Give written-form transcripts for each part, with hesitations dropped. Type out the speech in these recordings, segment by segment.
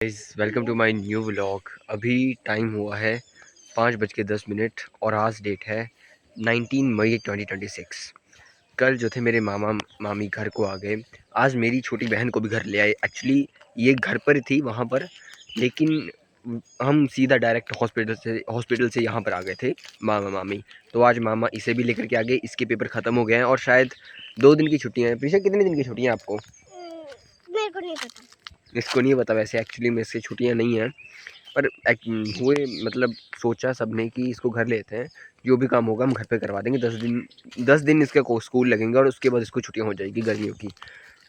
Welcome to my new vlog. अभी time हुआ है 5:10 और आज डेट है 19 मई 2026। कल जो थे मेरे मामा मामी घर को आ गए। आज मेरी छोटी बहन को भी घर ले आए। एक्चुअली ये घर पर थी वहाँ पर, लेकिन हम सीधा डायरेक्ट हॉस्पिटल से यहाँ पर आ गए थे मामा मामी। तो आज मामा इसे भी लेकर के आ गए। इसके पेपर ख़त्म हो गए हैं और शायद 2 दिन की छुट्टियाँ हैं। पीछे कितने दिन की छुट्टियाँ हैं आपको? मेरे को नहीं पता। इसको नहीं पता वैसे, एक्चुअली में इससे छुट्टियाँ नहीं हैं, पर हुए मतलब सोचा सबने कि इसको घर लेते हैं, जो भी काम होगा हम घर पे करवा देंगे। 10 दिन इसके को स्कूल लगेंगे और उसके बाद इसको छुट्टियाँ हो जाएगी गर्मियों की।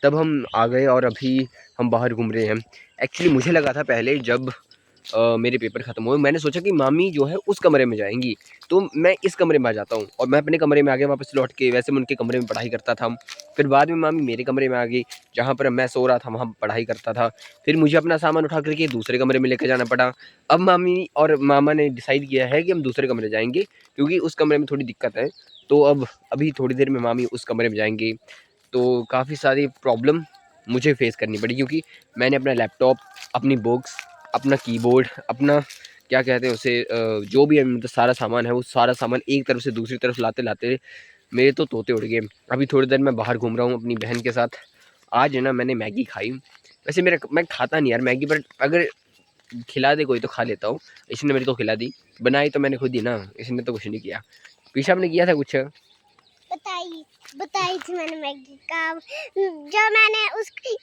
तब हम आ गए और अभी हम बाहर घूम रहे हैं। एक्चुअली मुझे लगा था पहले जब मेरे पेपर ख़त्म हुए, मैंने सोचा कि मामी जो है उस कमरे में जाएंगी, तो मैं इस कमरे में आ जाता हूँ और मैं अपने कमरे में आ गया वापस लौट के। वैसे मैं उनके कमरे में पढ़ाई करता था। फिर बाद में मामी मेरे कमरे में आ गई, जहाँ पर मैं सो रहा था वहाँ पढ़ाई करता था। फिर मुझे अपना सामान उठा करके दूसरे कमरे में लेकर जाना पड़ा। अब मामी और मामा ने डिसाइड किया है कि हम दूसरे कमरे जाएंगे, क्योंकि उस कमरे में थोड़ी दिक्कत है। तो अब अभी थोड़ी देर में मामी उस कमरे में जाएंगे। तो काफ़ी सारी प्रॉब्लम मुझे फेस करनी पड़ी, क्योंकि मैंने अपना लैपटॉप, अपनी बुक्स, अपना कीबोर्ड, अपना क्या कहते हैं उसे, जो भी मतलब सारा सामान है, वो सारा सामान एक तरफ से दूसरी तरफ लाते लाते मेरे तो तोते उड़ गए। अभी थोड़ी देर मैं बाहर घूम रहा हूँ अपनी बहन के साथ। आज है ना मैंने मैगी खाई। वैसे मैं खाता नहीं यार मैगी, पर अगर खिला दे कोई तो खा लेता हूँ। इसने मेरे को खिला दी, बनाई तो मैंने खुद ही ना, इसने तो कुछ नहीं किया। पीछा आपने किया था कुछ? बताई थी मैंने मैगी का। जो मैंने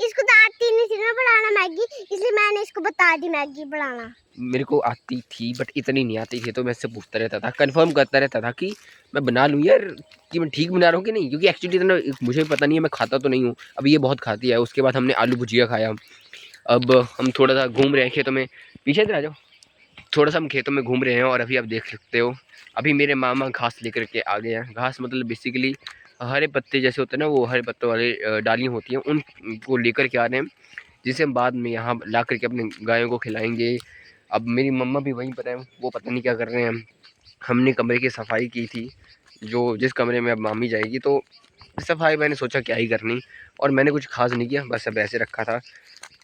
इसको तो आती नहीं थी ना बनाना मैगी, इसलिए मैंने इसको बता दी मैगी बनाना। मेरे को आती थी बट इतनी नहीं आती थी, तो मैं इससे पूछता रहता था, कंफर्म करता रहता था कि मैं बना लूँ यार, कि मैं ठीक बना रहा हूँ कि नहीं। क्योंकि एक्चुअली इतना मुझे पता नहीं है, मैं खाता तो नहीं हूँ। अब ये बहुत खाती है। उसके बाद हमने आलू भुजिया खाया। अब हम थोड़ा सा घूम रहे हैं खेतों में। पीछे इधर आ जाओ। थोड़ा सा हम खेतों में घूम रहे हैं और अभी आप देख सकते हो, अभी मेरे मामा घास लेकर के आ गए हैं। घास मतलब बेसिकली हरे पत्ते जैसे होते हैं ना, वो हरे पत्तों वाले डालियाँ होती हैं, उनको लेकर के आ रहे हैं, जिसे हम बाद में यहाँ ला करके अपने गायों को खिलाएंगे। अब मेरी मम्मा भी वहीं पर है, वो पता नहीं क्या कर रहे हैं। हमने कमरे की सफाई की थी, जो जिस कमरे में अब मामी जाएगी, तो सफाई मैंने सोचा क्या ही करनी, और मैंने कुछ खास नहीं किया, बस अब ऐसे रखा था।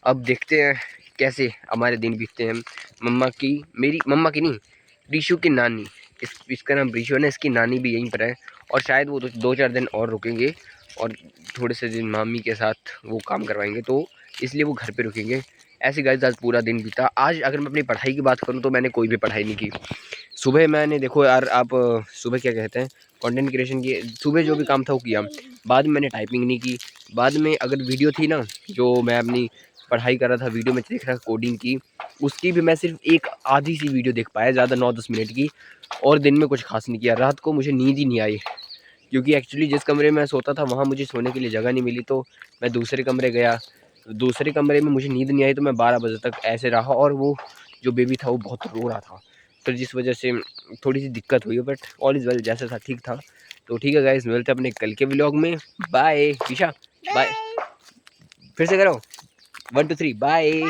अब देखते हैं कैसे हमारे दिन बीतते हैं। मेरी मम्मा की नहीं, रीशु की नानी, इसका नाम रीशु है ना, इसकी नानी भी यहीं पर है। और शायद वो 2-4 दिन और रुकेंगे और थोड़े से दिन मामी के साथ वो काम करवाएंगे, तो इसलिए वो घर पे रुकेंगे। ऐसे गाइस आज पूरा दिन बीता। आज अगर मैं अपनी पढ़ाई की बात करूँ तो मैंने कोई भी पढ़ाई नहीं की। सुबह मैंने देखो यार, आप सुबह क्या कहते हैं, कंटेंट क्रिएशन की सुबह जो भी काम था वो किया। बाद में मैंने टाइपिंग नहीं की। बाद में अगर वीडियो थी ना, जो मैं अपनी पढ़ाई कर रहा था, वीडियो में देख रहा था कोडिंग की, उसकी भी मैं सिर्फ एक आधी सी वीडियो देख पाया, ज़्यादा 9-10 मिनट की। और दिन में कुछ खास नहीं किया। रात को मुझे नींद ही नहीं आई, क्योंकि एक्चुअली जिस कमरे में मैं सोता था वहाँ मुझे सोने के लिए जगह नहीं मिली, तो मैं दूसरे कमरे गया। दूसरे कमरे में मुझे नींद नहीं आई, तो मैं 12 बजे तक ऐसे रहा, और वो जो बेबी था वो बहुत रो रहा था, तो जिस वजह से थोड़ी सी दिक्कत हुई। बट ऑल इज़ वेल, जैसा था ठीक था। तो ठीक है गाइस, मिलते हैं अपने कल के व्लॉग में। Bye Isha, bye. फिर से करो 1 2 3 बाय।